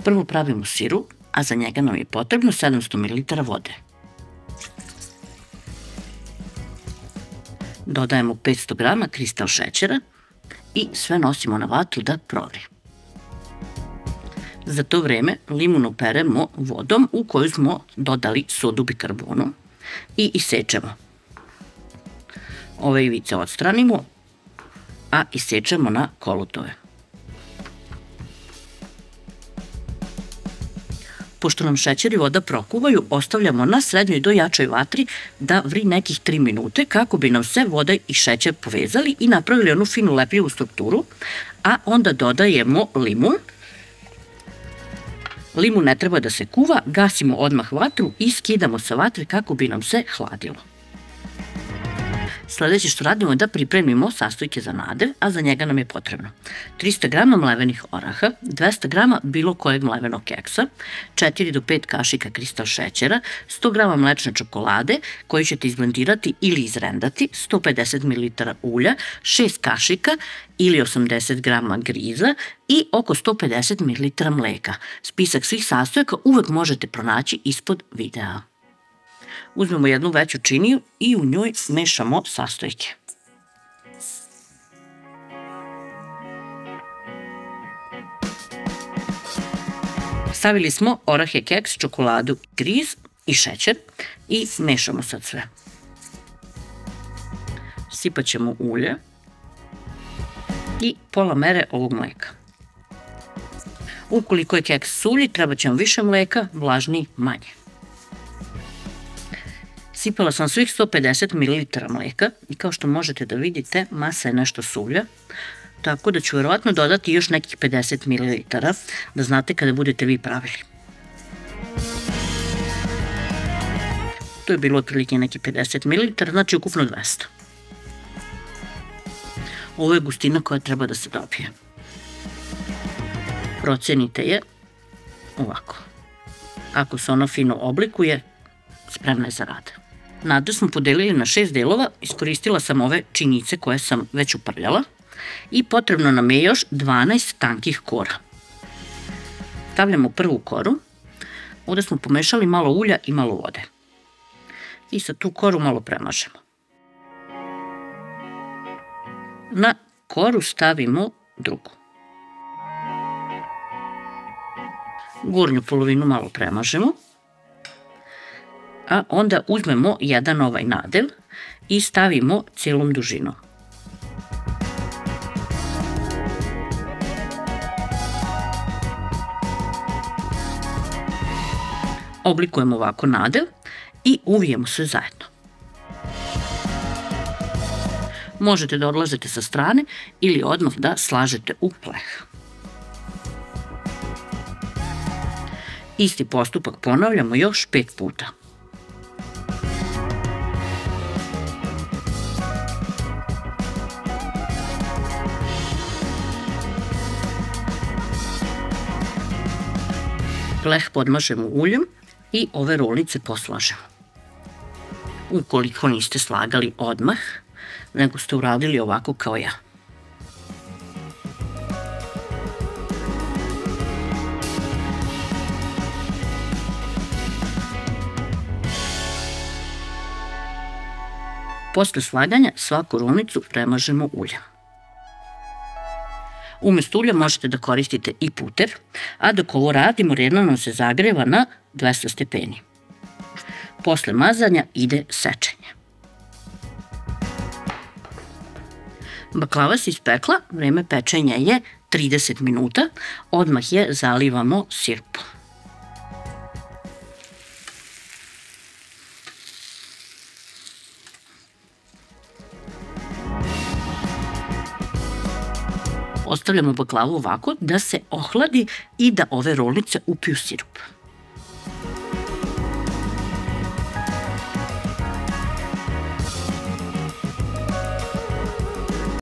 Prvo pravimo sirup, a za njega nam je potrebno 700 ml vode. Dodajemo 500 g kristal šećera i sve nosimo na vatru da provri. Za to vreme limun operemo vodom u koju smo dodali sodu bikarbonu i isečemo. Ove ivice odstranimo, a isečemo na kolutove. Pošto nam šećer i voda prokuvaju, ostavljamo na srednjoj do jačoj vatri da vri nekih 3 minute kako bi nam se voda i šećer povezali i napravili onu finu lepljivu strukturu, a onda dodajemo limun. Limun ne treba da se kuva, gasimo odmah vatru i skidamo sa vatre kako bi nam se hladilo. Sledeće što radimo je da pripremimo sastojke za nadev, a za njega nam je potrebno 300 g mlevenih oraha, 200 g bilo kojeg mlevenog keksa, 4 do 5 kašika kristal šećera, 100 g mlečne čokolade koju ćete izblendirati ili izrendati, 150 ml ulja, 6 kašika ili 80 g griza i oko 150 ml mleka. Spisak svih sastojaka uvek možete pronaći ispod videa. Uzmemo jednu veću činiju i u njoj mešamo sastojke. Stavili smo orahe, keks, čokoladu, griz i šećer i mešamo sad sve. Sipat ćemo ulje i pola mere ovog mleka. Ukoliko je keks sulji, treba će vam više mleka, vlažniji manje. Sipala sam svih 150 ml mleka i kao što možete da vidite, masa je nešto suvlja, tako da ću verovatno dodati još nekih 50 ml, da znate kada budete vi pravili. To je bilo otprilike neki 50 ml, znači ukupno 200. Ovo je gustina koja treba da se dobije. Procenite je ovako. Ako se ona fino oblikuje, spremna je za rad. Nadev smo podelili na 6 delova, iskoristila sam ove činjice koje sam već uprljala i potrebno nam je još 12 tankih kora. Stavljamo prvu koru, ovde smo pomešali malo ulja i malo vode. I sad tu koru malo premažemo. Na koru stavimo drugu. Gornju polovinu malo premažemo. A onda uzmemo jedan ovaj nadev i stavimo celom dužinom. Oblikujemo ovako nadev i uvijemo sve zajedno. Možete da odlažete sa strane ili odmah da slažete u pleh. Isti postupak ponavljamo još 5 puta. Pleh podmažemo uljem i ove rolnice poslažemo. Ukoliko niste slagali odmah, nego ste uradili ovako kao ja. Posle slaganja svaku rolnicu premažemo uljem. Umesto ulja možete da koristite i puter, a dok ovo radimo, redno nam se zagreva na 200 stepeni. Posle mazanja ide sečenje. Baklava se ispekla, vreme pečenja je 30 minuta, odmah je zalivamo sirupom. Ostavljamo baklavu ovako da se ohladi i da ove rolnice upiju sirup.